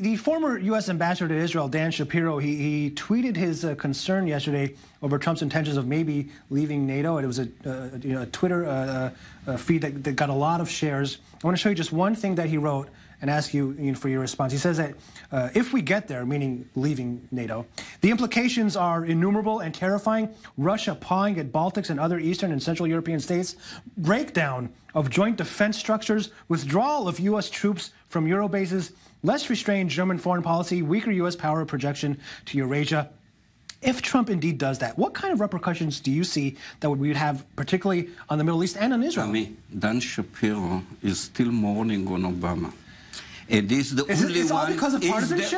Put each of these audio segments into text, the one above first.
The former U.S. ambassador to Israel, Dan Shapiro, he tweeted his concern yesterday over Trump's intentions of maybe leaving NATO. It was a Twitter feed that got a lot of shares. I want to show you just one thing that he wrote and ask you for your response. He says that if we get there, meaning leaving NATO, the implications are innumerable and terrifying. Russia pawing at Baltics and other Eastern and Central European states, breakdown of joint defense structures, withdrawal of U.S. troops from Euro bases, less restrained German foreign policy, weaker U.S. power projection to Eurasia. If Trump indeed does that, what kind of repercussions do you see that we would have, particularly on the Middle East and on Israel? Dan Shapiro is still mourning on Obama. And he's the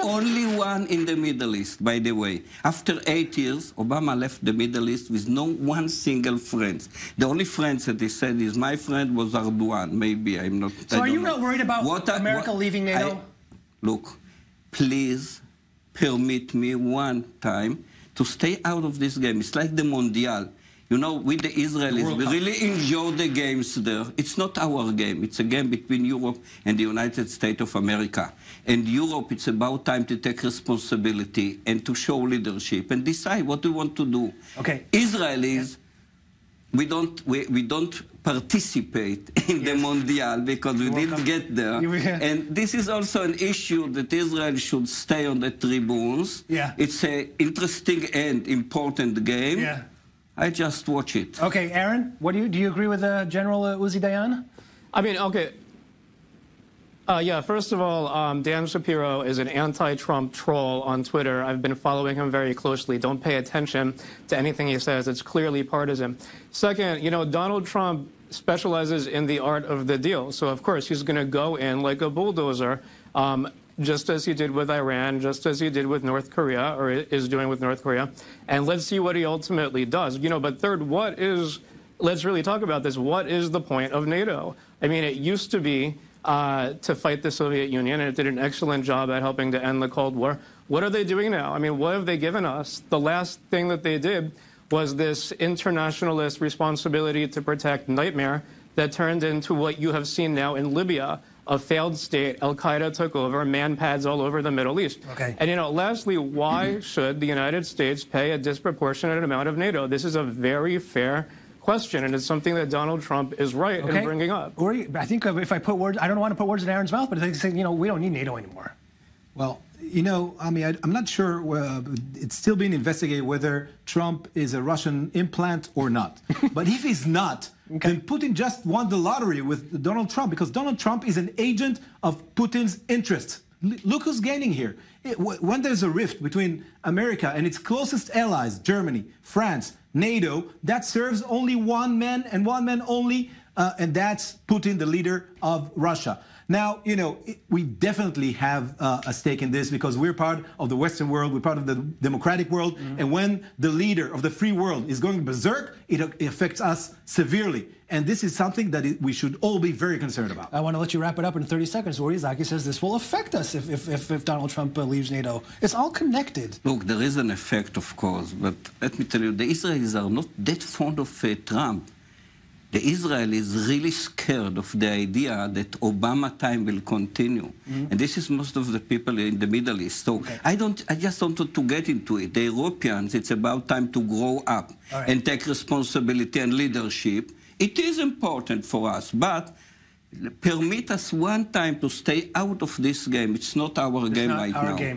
only one in the Middle East, by the way. After 8 years, Obama left the Middle East with no one single friend. The only friends that he said is my friend was Erdogan. Maybe I'm not. So are you not worried about America leaving NATO? Look, please permit me one time to stay out of this game. It's like the Mondial. You know, with the Israelis, we really enjoy the games there. It's not our game. It's a game between Europe and the United States of America. And Europe, it's about time to take responsibility and to show leadership and decide what we want to do. Okay. Israelis, we don't participate in the Mondial because we didn't get there. And this is also an issue that Israel should stay on the tribunes. Yeah. It's an interesting and important game. Yeah. I just watch it. Okay, Aaron, what do you agree with General Uzi Dayan? I mean, okay. Yeah, first of all, Dan Shapiro is an anti-Trump troll on Twitter. I've been following him very closely. Don't pay attention to anything he says. It's clearly partisan. Second, you know, Donald Trump specializes in the art of the deal. So, of course, he's going to go in like a bulldozer, just as he did with Iran, just as he did with North Korea, or is doing with North Korea. And let's see what he ultimately does. You know, but third, let's really talk about this. What is the point of NATO? I mean, it used to be to fight the Soviet Union, and it did an excellent job at helping to end the Cold War. What are they doing now? I mean, what have they given us? The last thing that they did was this internationalist responsibility to protect nightmare that turned into what you have seen now in Libya, a failed state. Al-Qaeda took over, man-pads all over the Middle East. Okay. And, you know, lastly, why should the United States pay a disproportionate amount of NATO? This is a very fair question, and it's something that Donald Trump is right in bringing up. Uri, I think if I put words, I don't want to put words in Aaron's mouth, but I think, you know, we don't need NATO anymore. Well, you know, I mean, I'm not sure. It's still being investigated whether Trump is a Russian implant or not. But if he's not, then Putin just won the lottery with Donald Trump, because Donald Trump is an agent of Putin's interests. Look who's gaining here. When there's a rift between America and its closest allies, Germany, France, NATO, that serves only one man and one man only, and that's Putin, the leader of Russia. Now, you know, we definitely have a stake in this because we're part of the Western world, we're part of the democratic world, and when the leader of the free world is going berserk, it affects us severely. And this is something that we should all be very concerned about. I want to let you wrap it up in 30 seconds. Uri Zaki says this will affect us if Donald Trump leaves NATO. It's all connected. Look, there is an effect, of course, but let me tell you, the Israelis are not that fond of Trump. The Israelis really scared of the idea that Obama time will continue. And this is most of the people in the Middle East. So I just don't want to get into it. The Europeans, it's about time to grow up and take responsibility and leadership. It is important for us, but permit us one time to stay out of this game. It's not our game right now.